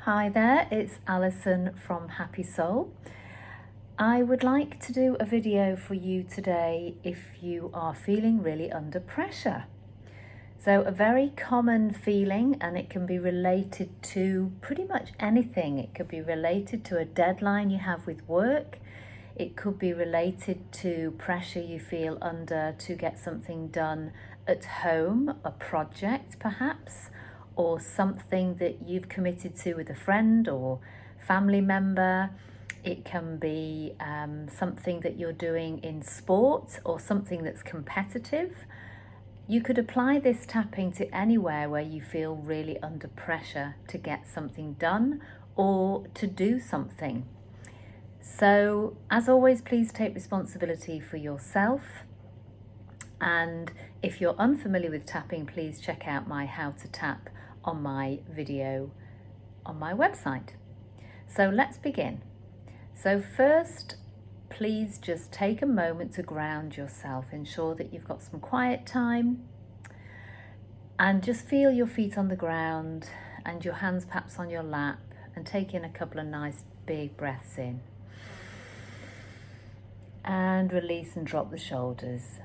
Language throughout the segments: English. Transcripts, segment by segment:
Hi there, it's Alison from Happy Soul. I would like to do a video for you today if you are feeling really under pressure. So a very common feeling, and it can be related to pretty much anything. It could be related to a deadline you have with work. It could be related to pressure you feel under to get something done at home, a project perhaps, or something that you've committed to with a friend or family member. It can be something that you're doing in sport or something that's competitive. You could apply this tapping to anywhere where you feel really under pressure to get something done or to do something. So, as always, please take responsibility for yourself. And if you're unfamiliar with tapping, please check out my How to Tap on my video on my website. So let's begin. So first, please just take a moment to ground yourself. Ensure that you've got some quiet time and just feel your feet on the ground and your hands perhaps on your lap, and take in a couple of nice big breaths in. And release and drop the shoulders.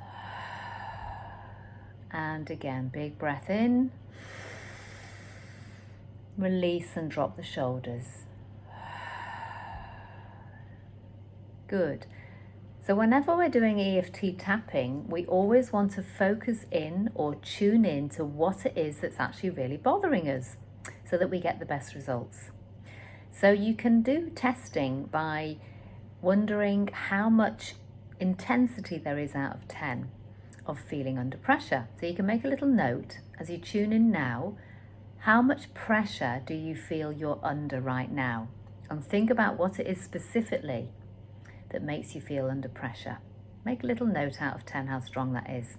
And again, big breath in. Release and drop the shoulders. Good. So whenever we're doing EFT tapping, we always want to focus in or tune in to what it is that's actually really bothering us so that we get the best results. So you can do testing by wondering how much intensity there is out of 10 of feeling under pressure. So you can make a little note as you tune in now. How much pressure do you feel you're under right now? And think about what it is specifically that makes you feel under pressure. Make a little note out of 10 how strong that is.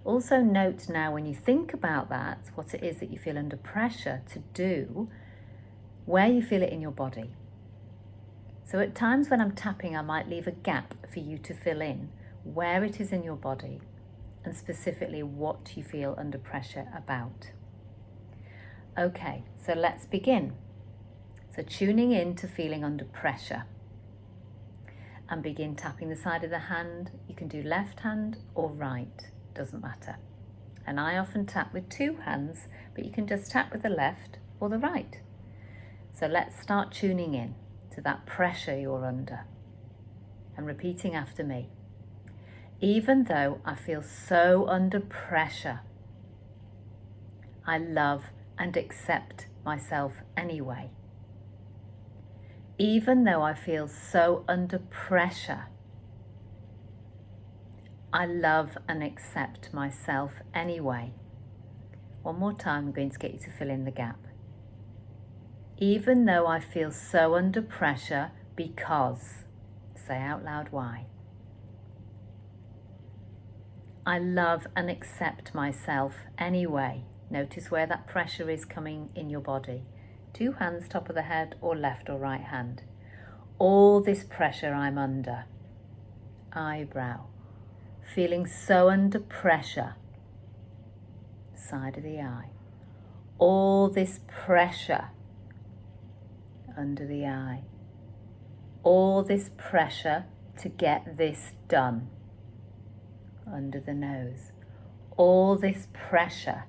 Also note now, when you think about that, what it is that you feel under pressure to do, where you feel it in your body. So at times when I'm tapping, I might leave a gap for you to fill in where it is in your body and specifically what you feel under pressure about. Okay, so let's begin. So tuning in to feeling under pressure, and begin tapping the side of the hand. You can do left hand or right, doesn't matter. And I often tap with two hands, but you can just tap with the left or the right. So let's start tuning in to that pressure you're under and repeating after me. Even though I feel so under pressure, I love and accept myself anyway. Even though I feel so under pressure, I love and accept myself anyway. One more time, I'm going to get you to fill in the gap. Even though I feel so under pressure because, say out loud why. I love and accept myself anyway. Notice where that pressure is coming in your body. Two hands, top of the head, or left or right hand. All this pressure I'm under. Eyebrow. Feeling so under pressure. Side of the eye. All this pressure under the eye. All this pressure to get this done. Under the nose. All this pressure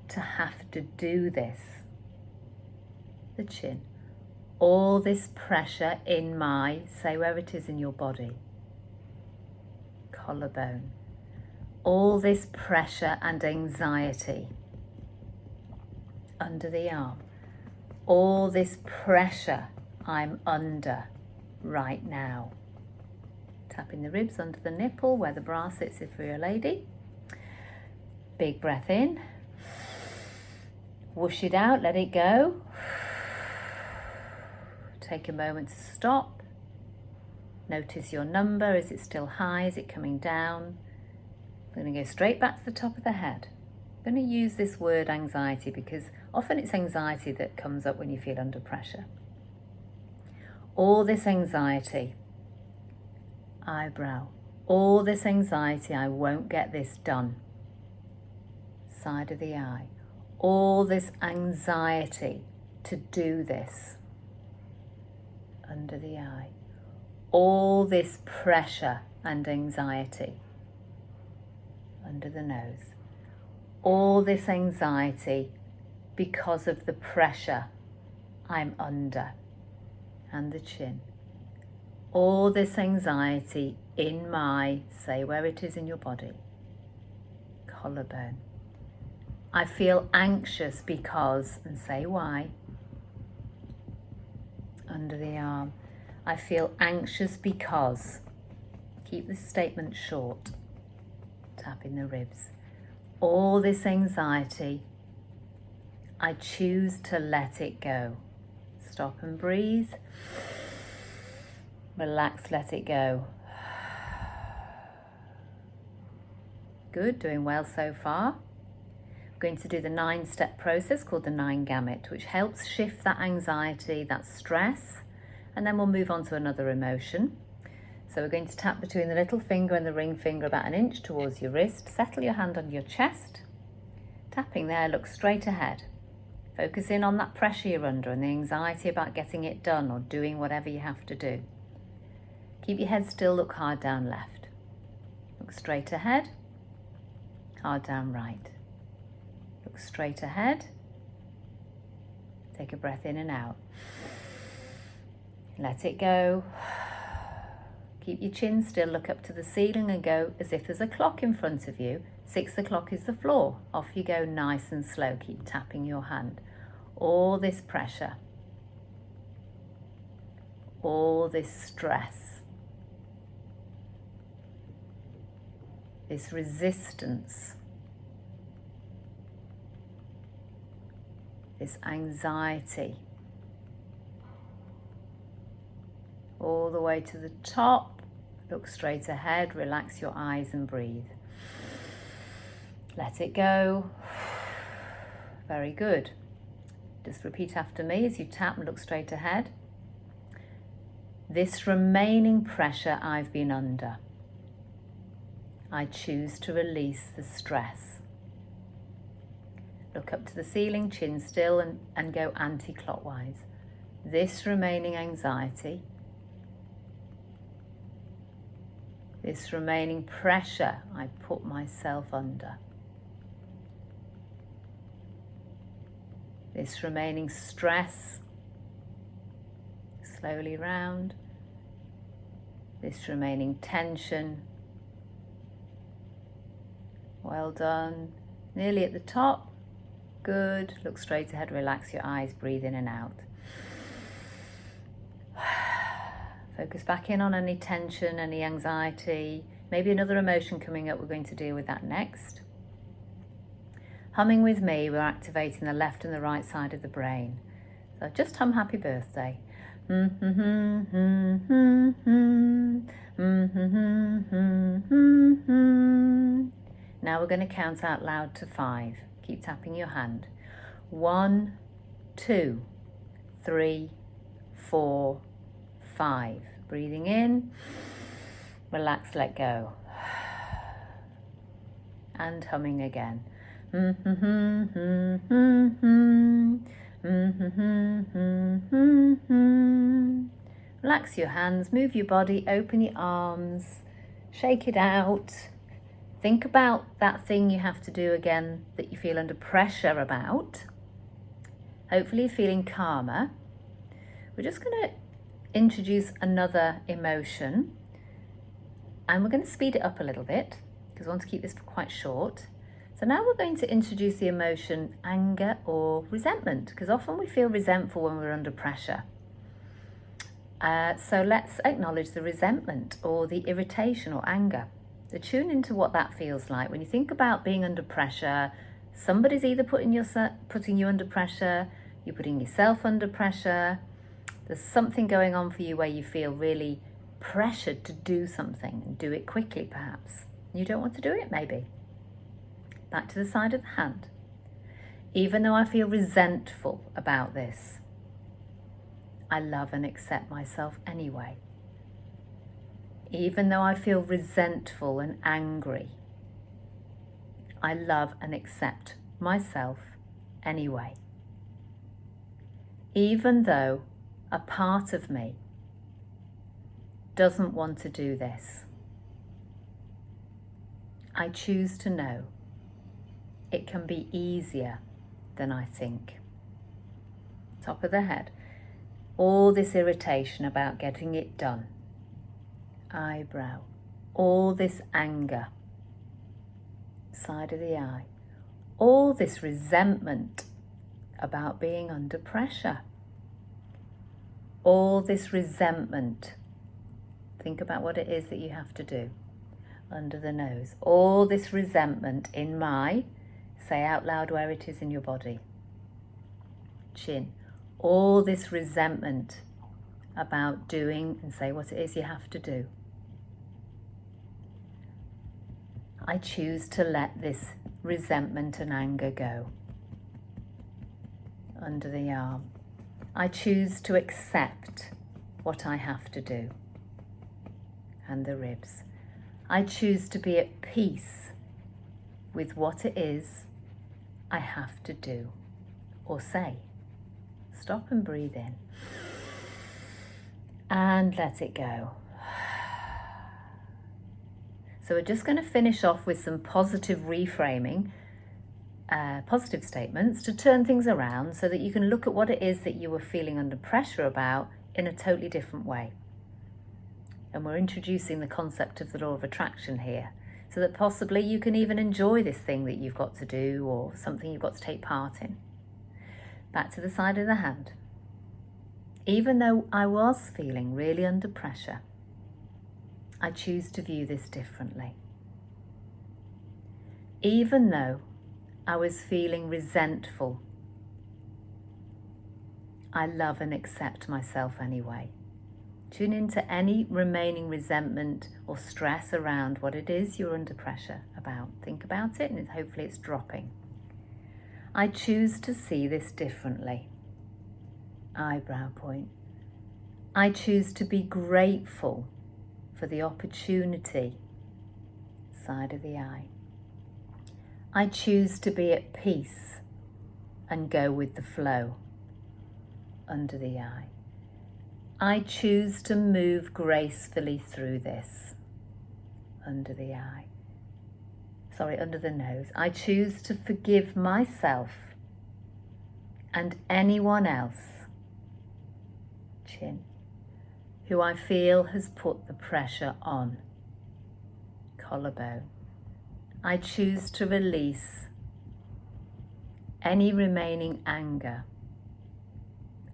to have to do this. The chin. All this pressure in my, say where it is in your body. Collarbone. All this pressure and anxiety under the arm. All this pressure I'm under right now. Tapping the ribs under the nipple where the bra sits if you're a lady. Big breath in. Whoosh it out, let it go. Take a moment to stop. Notice your number. Is it still high? Is it coming down? We're going to go straight back to the top of the head. I'm going to use this word anxiety because often it's anxiety that comes up when you feel under pressure. All this anxiety. Eyebrow. All this anxiety, I won't get this done. Side of the eye. All this anxiety to do this. Under the eye. All this pressure and anxiety. Under the nose. All this anxiety because of the pressure I'm under. And the chin. All this anxiety in my, say where it is in your body, collarbone. I feel anxious because, and say why, under the arm. I feel anxious because, keep this statement short, tapping the ribs. All this anxiety, I choose to let it go. Stop and breathe. Relax, let it go. Good, doing well so far. I'm going to do the 9-step process called the 9 gamut, which helps shift that anxiety, that stress, and then we'll move on to another emotion. So we're going to tap between the little finger and the ring finger about an inch towards your wrist. Settle your hand on your chest. Tapping there, look straight ahead. Focus in on that pressure you're under and the anxiety about getting it done or doing whatever you have to do. Keep your head still, look hard down left. Look straight ahead, hard down right. Look straight ahead. Take a breath in and out. Let it go. Keep your chin still, look up to the ceiling and go as if there's a clock in front of you. 6 o'clock is the floor. Off you go, nice and slow. Keep tapping your hand. All this pressure, all this stress, this resistance, this anxiety, all the way to the top. Look straight ahead, relax your eyes and breathe. Let it go. Very good. Just repeat after me as you tap and look straight ahead. This remaining pressure I've been under, I choose to release the stress. Look up to the ceiling, chin still, and go anti-clockwise. This remaining anxiety, this remaining pressure I put myself under. This remaining stress, slowly round. This remaining tension. Well done. Nearly at the top. Good. Look straight ahead, relax your eyes, breathe in and out. Focus back in on any tension, any anxiety, maybe another emotion coming up. We're going to deal with that next. Humming with me, we're activating the left and the right side of the brain. So just hum happy birthday. Now we're going to count out loud to 5. Keep tapping your hand. 1, 2, 3, 4, 5. Breathing in. Relax, let go. And humming again. Relax your hands, move your body, open your arms, shake it out. Think about that thing you have to do again that you feel under pressure about. Hopefully you're feeling calmer. We're just going to introduce another emotion and we're going to speed it up a little bit because I want to keep this quite short. So now we're going to introduce the emotion anger or resentment, because often we feel resentful when we're under pressure. So let's acknowledge the resentment or the irritation or anger. So tune into what that feels like. When you think about being under pressure, somebody's either putting you under pressure, you're putting yourself under pressure. There's something going on for you where you feel really pressured to do something and do it quickly perhaps. You don't want to do it maybe. Back to the side of the hand. Even though I feel resentful about this, I love and accept myself anyway. Even though I feel resentful and angry, I love and accept myself anyway. even though a part of me doesn't want to do this, I choose to know it can be easier than I think. Top of the head. All this irritation about getting it done. Eyebrow. All this anger. Side of the eye. All this resentment about being under pressure. All this resentment. Think about what it is that you have to do. Under the nose. All this resentment in my, say out loud where it is in your body. Chin. All this resentment about doing, and say what it is you have to do. I choose to let this resentment and anger go. Under the arm. I choose to accept what I have to do. And the ribs. I choose to be at peace with what it is I have to do or say. Stop and breathe in. And let it go. So we're just going to finish off with some positive reframing, positive statements to turn things around so that you can look at what it is that you were feeling under pressure about in a totally different way. And we're introducing the concept of the law of attraction here, so that possibly you can even enjoy this thing that you've got to do or something you've got to take part in. Back to the side of the hand. Even though I was feeling really under pressure, I choose to view this differently. Even though I was feeling resentful, I love and accept myself anyway. Tune into any remaining resentment or stress around what it is you're under pressure about. Think about it and hopefully it's dropping. I choose to see this differently. Eyebrow point. I choose to be grateful for the opportunity. Side of the eye. I choose to be at peace and go with the flow. Under the eye. I choose to move gracefully through this. Under the eye. Under the nose. I choose to forgive myself and anyone else, chin, who I feel has put the pressure on. Collarbone. I choose to release any remaining anger,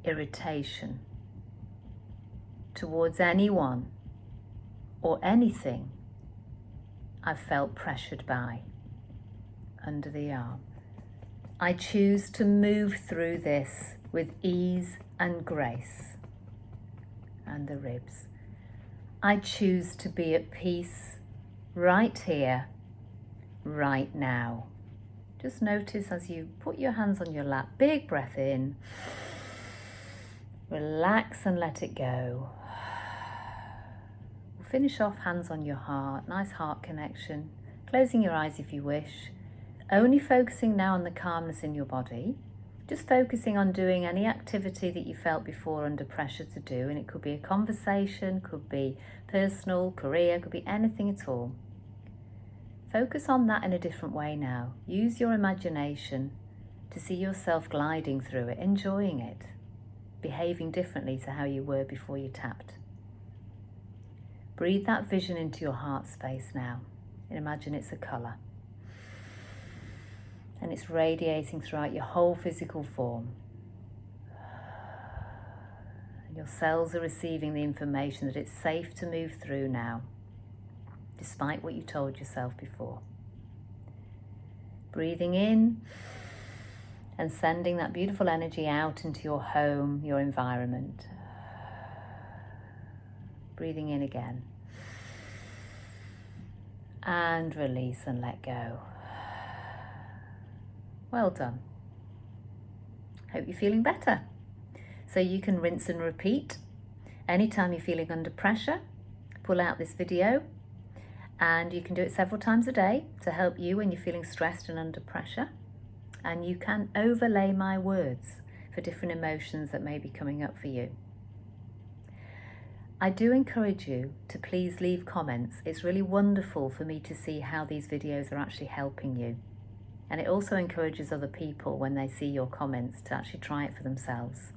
irritation towards anyone or anything I've felt pressured by. Under the arm. I choose to move through this with ease and grace. And the ribs. I choose to be at peace right here, right now. Just notice as you put your hands on your lap, big breath in, relax and let it go. We'll finish off hands on your heart, nice heart connection, closing your eyes if you wish, only focusing now on the calmness in your body, just focusing on doing any activity that you felt before under pressure to do, and it could be a conversation, could be personal, career, could be anything at all. Focus on that in a different way now. Use your imagination to see yourself gliding through it, enjoying it, behaving differently to how you were before you tapped. Breathe that vision into your heart space now and imagine it's a colour. And it's radiating throughout your whole physical form. And your cells are receiving the information that it's safe to move through now, despite what you told yourself before. Breathing in and sending that beautiful energy out into your home, your environment. Breathing in again. And release and let go. Well done. Hope you're feeling better. So you can rinse and repeat. Anytime you're feeling under pressure, pull out this video, and you can do it several times a day to help you when you're feeling stressed and under pressure. And you can overlay my words. for different emotions that may be coming up for you. I do encourage you to please leave comments. It's really wonderful for me to see how these videos are actually helping you. And it also encourages other people when they see your comments to actually try it for themselves.